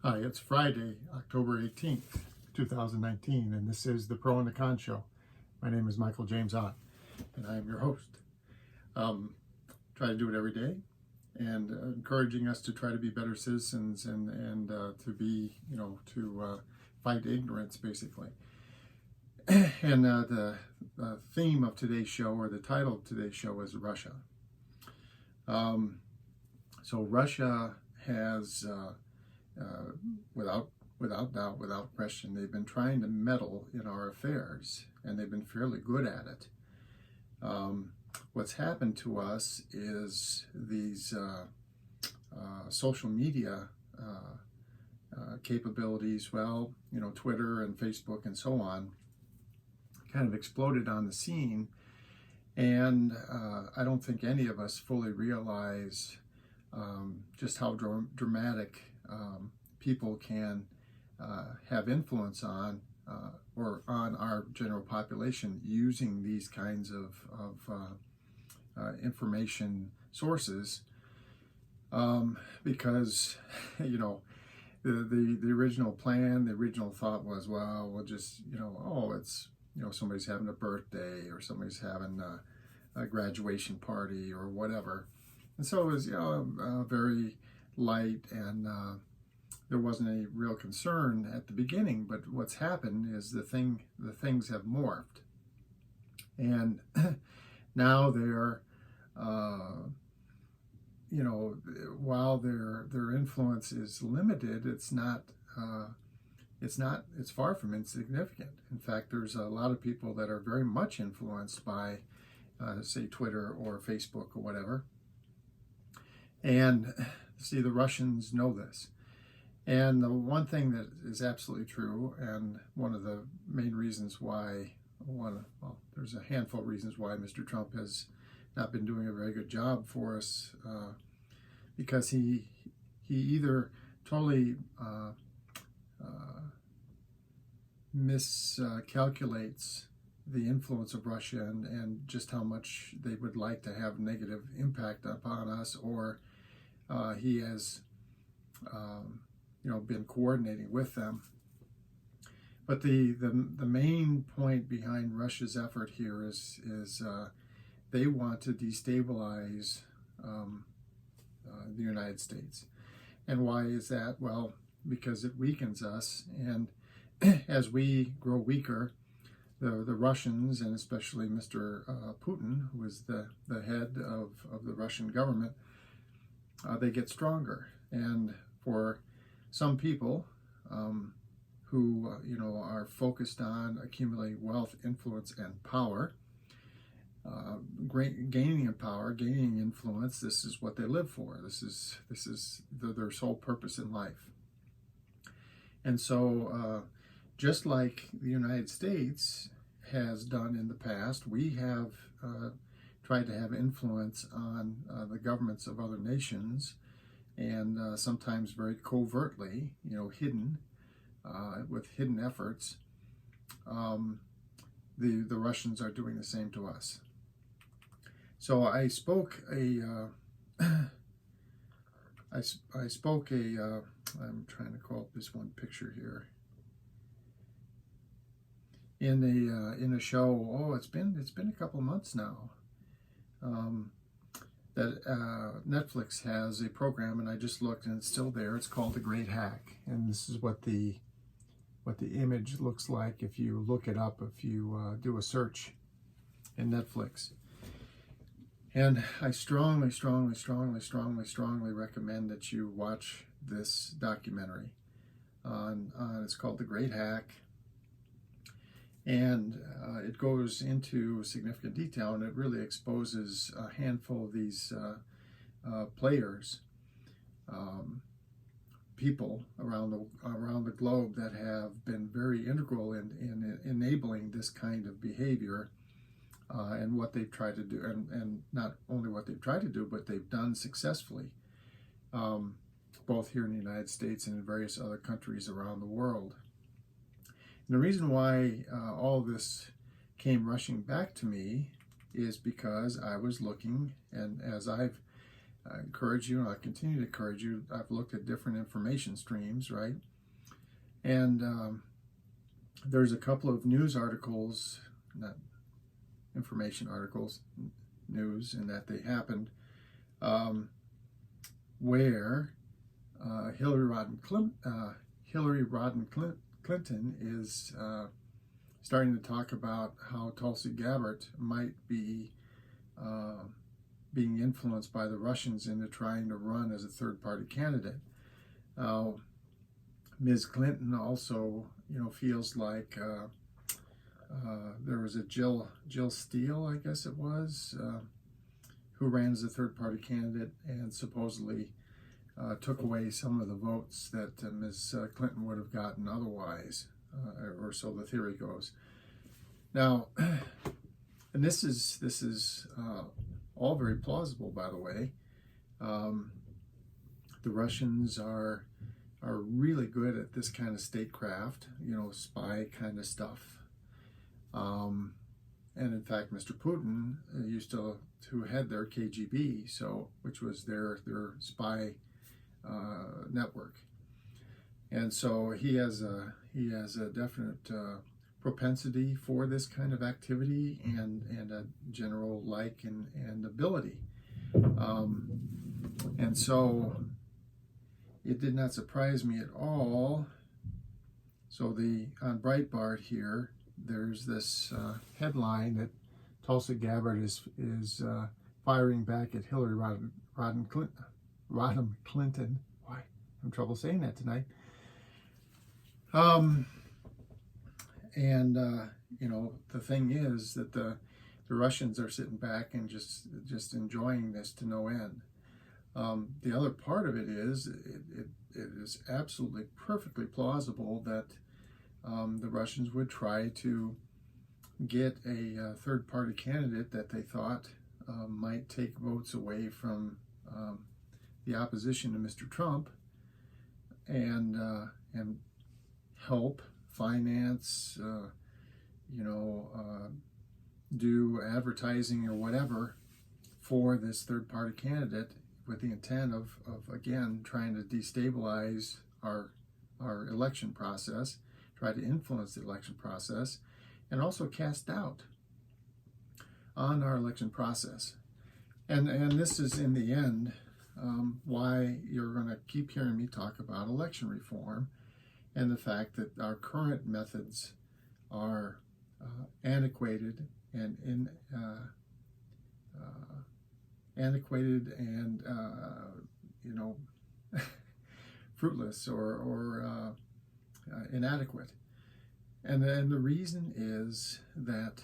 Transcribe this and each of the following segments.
Hi, it's Friday, October 18th, 2019, and this is the Pro and the Con Show. My name is Michael James Ott, and I am your host. Try to do it every day, and encouraging us to try to be better citizens and to be, to fight ignorance, basically. And the theme of today's show, or the title of today's show, is Russia. So Russia has... without doubt, without question, they've been trying to meddle in our affairs, and they've been fairly good at it. What's happened to us is these social media capabilities, Twitter and Facebook and so on, kind of exploded on the scene, and I don't think any of us fully realize just how dramatic people can have influence on or on our general population using these kinds of information sources, because the original plan, the original thought was, well, we'll just it's somebody's having a birthday or somebody's having a graduation party or whatever, and so it was very light, and there wasn't any real concern at the beginning. But what's happened is the things have morphed, and now they're while their influence is limited, it's far from insignificant. In fact, there's a lot of people that are very much influenced by say Twitter or Facebook or whatever. And see, the Russians know this. And the one thing that is absolutely true, and one of the main reasons why, there's a handful of reasons why Mr. Trump has not been doing a very good job for us, because he either totally miscalculates the influence of Russia and just how much they would like to have negative impact upon us, or he has, been coordinating with them. But the main point behind Russia's effort here is they want to destabilize the United States. And why is that? Well, because it weakens us, and as we grow weaker, the Russians, and especially Mr. Putin, who is the head of the Russian government, they get stronger. And for some people who are focused on accumulating wealth, influence, and power, gaining in power, gaining influence, this is what they live for. This is their sole purpose in life. And so just like the United States has done in the past, we have tried to have influence on the governments of other nations, and sometimes very covertly, hidden, with hidden efforts. The Russians are doing the same to us. So I spoke I'm trying to call up this one picture here. In a show, it's been a couple of months now, that Netflix has a program, and I just looked, and it's still there. It's called The Great Hack, and this is what the image looks like if you look it up, if you do a search in Netflix. And I strongly recommend that you watch this documentary. It's called The Great Hack. And it goes into significant detail, and it really exposes a handful of these players, people around the globe that have been very integral in enabling this kind of behavior, and what they've tried to do, and not only what they've tried to do, but they've done successfully, both here in the United States and in various other countries around the world. And the reason why all this came rushing back to me is because I was looking, and as I've I encourage you, and I continue to encourage you. I've looked at different information streams, right? And there's a couple of news articles, not information articles, news, in that they happened, where Hillary Rodham Clinton is starting to talk about how Tulsi Gabbard might be being influenced by the Russians into trying to run as a third-party candidate. Ms. Clinton also, feels like there was a Jill Steele, I guess it was, who ran as a third-party candidate and supposedly took away some of the votes that Ms. Clinton would have gotten otherwise, or so the theory goes. Now, and this is all very plausible, by the way. The Russians are really good at this kind of statecraft, spy kind of stuff. And in fact, Mr. Putin used to head their KGB, which was their spy network, and so he has a definite propensity for this kind of activity and a general like and ability, and so it did not surprise me at all. So on Breitbart here, there's this headline that Tulsi Gabbard is firing back at Hillary Rodham Clinton. Why? I'm having trouble saying that tonight. The thing is that the Russians are sitting back and just enjoying this to no end. The other part of it is it is absolutely perfectly plausible that the Russians would try to get a third-party candidate that they thought might take votes away from the opposition to Mr. Trump, and help finance, do advertising or whatever for this third-party candidate, with the intent of again trying to destabilize our election process, try to influence the election process, and also cast doubt on our election process. And this is, in the end, why you're going to keep hearing me talk about election reform, and the fact that our current methods are antiquated and fruitless or inadequate. And the reason is that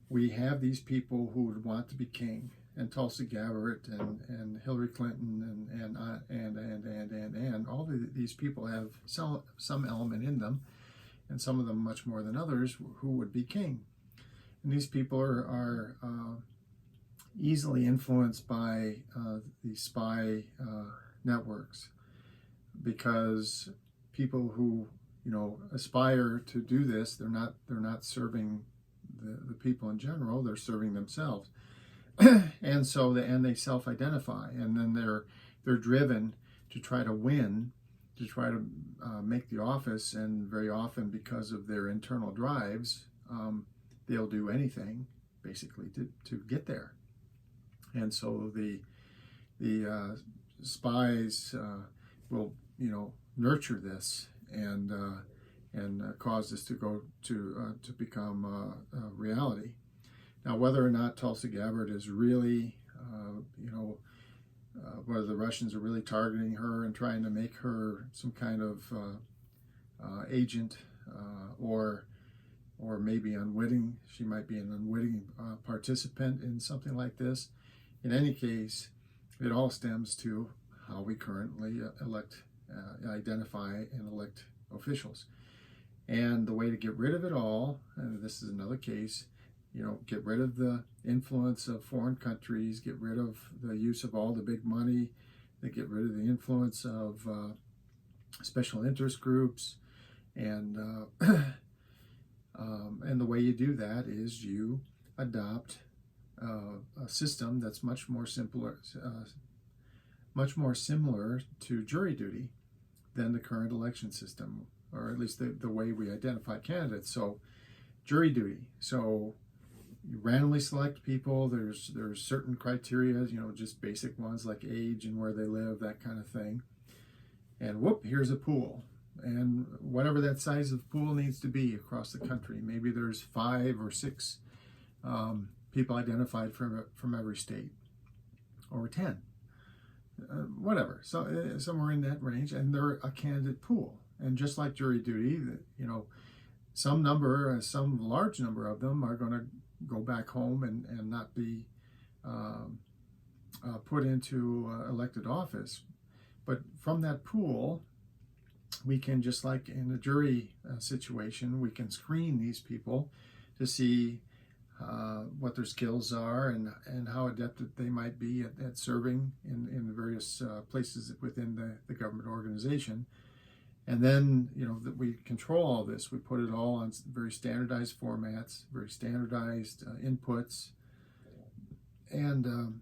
we have these people who would want to be king, and Tulsi Gabbard and Hillary Clinton and all these people have some element in them, and some of them much more than others, who would be king. And these people are easily influenced by the spy networks, because people who aspire to do this, they're not serving the people in general, they're serving themselves. And so they self-identify, and then they're driven to try to win, to try to make the office, and very often, because of their internal drives, they'll do anything basically to get there. And so the spies will nurture this and cause this to go to become reality. Now, whether or not Tulsi Gabbard is really, whether the Russians are really targeting her and trying to make her some kind of agent, or maybe unwitting, she might be an unwitting participant in something like this. In any case, it all stems to how we currently identify and elect officials. And the way to get rid of it all, and this is another case, get rid of the influence of foreign countries, get rid of the use of all the big money, get rid of the influence of special interest groups, and the way you do that is you adopt a system that's much more similar to jury duty than the current election system, or at least the way we identify candidates. So jury duty. So you randomly select people. There's certain criteria, just basic ones like age and where they live, that kind of thing. And whoop, here's a pool. And whatever that size of pool needs to be across the country. Maybe there's 5 or 6 people identified from every state, or 10, whatever. So somewhere in that range, and they're a candidate pool. And just like jury duty, some large number of them are going to go back home and not be put into elected office. But from that pool, we can, just like in a jury situation, we can screen these people to see what their skills are and how adept they might be at serving in the various places within the government organization. And then, that we control all this. We put it all on very standardized formats, very standardized inputs. And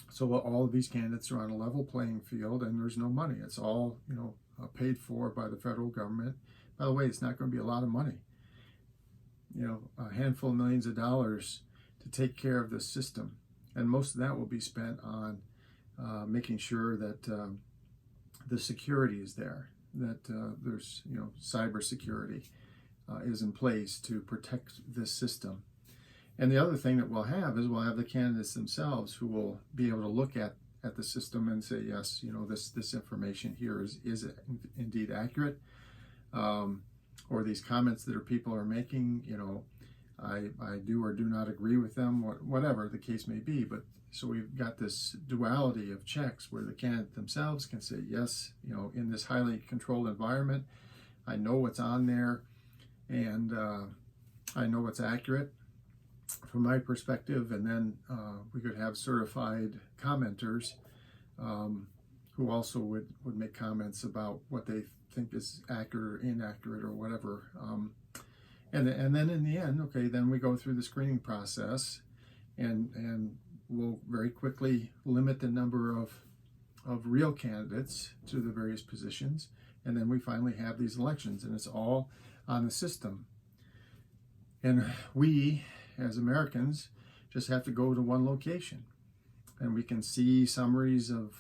so all of these candidates are on a level playing field, and there's no money. It's all, paid for by the federal government. By the way, it's not going to be a lot of money. A handful of millions of dollars to take care of this system. And most of that will be spent on making sure that the security is there, that there's, cybersecurity is in place to protect this system. And the other thing that we'll have is we'll have the candidates themselves who will be able to look at the system and say, yes, this information here is indeed accurate. Or these comments that people are making, I do or do not agree with them, whatever the case may be. But so we've got this duality of checks where the candidate themselves can say, yes, in this highly controlled environment, I know what's on there, and I know what's accurate from my perspective. And then we could have certified commenters who also would make comments about what they think is accurate or inaccurate or whatever. And then in the end, then we go through the screening process, and we'll very quickly limit the number of real candidates to the various positions. And then we finally have these elections, and it's all on the system. And we, as Americans, just have to go to one location, and we can see summaries of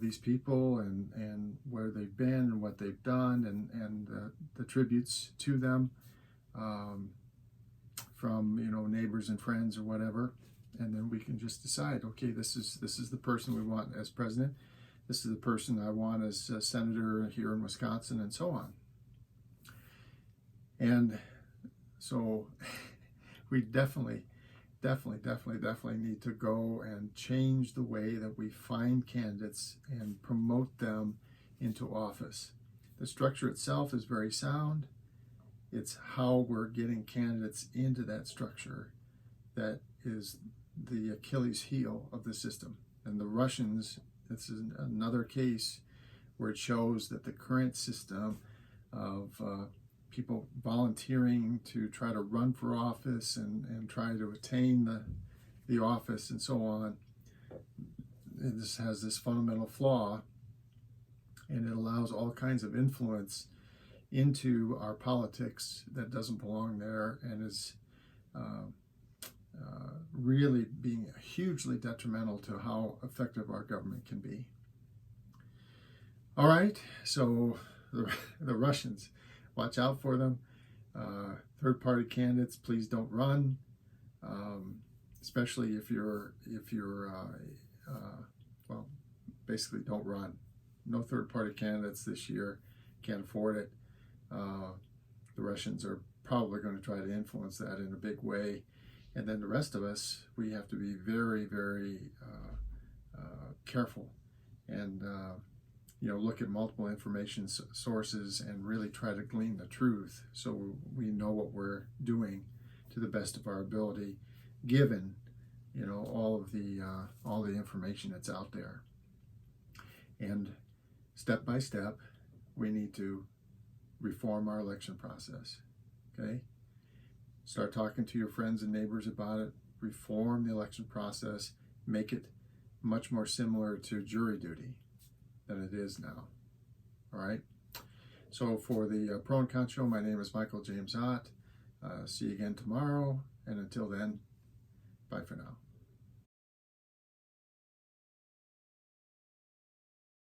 these people and where they've been and what they've done, and the tributes to them from neighbors and friends or whatever. And then we can just decide, okay, this is the person we want as president. This is the person I want as a senator here in Wisconsin, and so on. And so we definitely need to go and change the way that we find candidates and promote them into office. The structure itself is very sound. It's how we're getting candidates into that structure that is the Achilles heel of the system. And the Russians, this is another case where it shows that the current system of people volunteering to try to run for office and try to attain the office and so on, this has this fundamental flaw, and it allows all kinds of influence into our politics that doesn't belong there, and is really being hugely detrimental to how effective our government can be. All right, so the Russians, watch out for them. Third-party candidates, please don't run, especially if you're basically don't run. No third-party candidates this year. Can't afford it. The Russians are probably going to try to influence that in a big way. And then the rest of us, we have to be very, very careful and look at multiple information sources and really try to glean the truth, so we know what we're doing to the best of our ability, given all the information that's out there. And step by step, we need to reform our election process. Okay, Start talking to your friends and neighbors about it. Reform the election process. Make it much more similar to jury duty than it is now. All right? So for the Pro and Con Show, my name is Michael James Ott. See you again tomorrow. And until then, bye for now.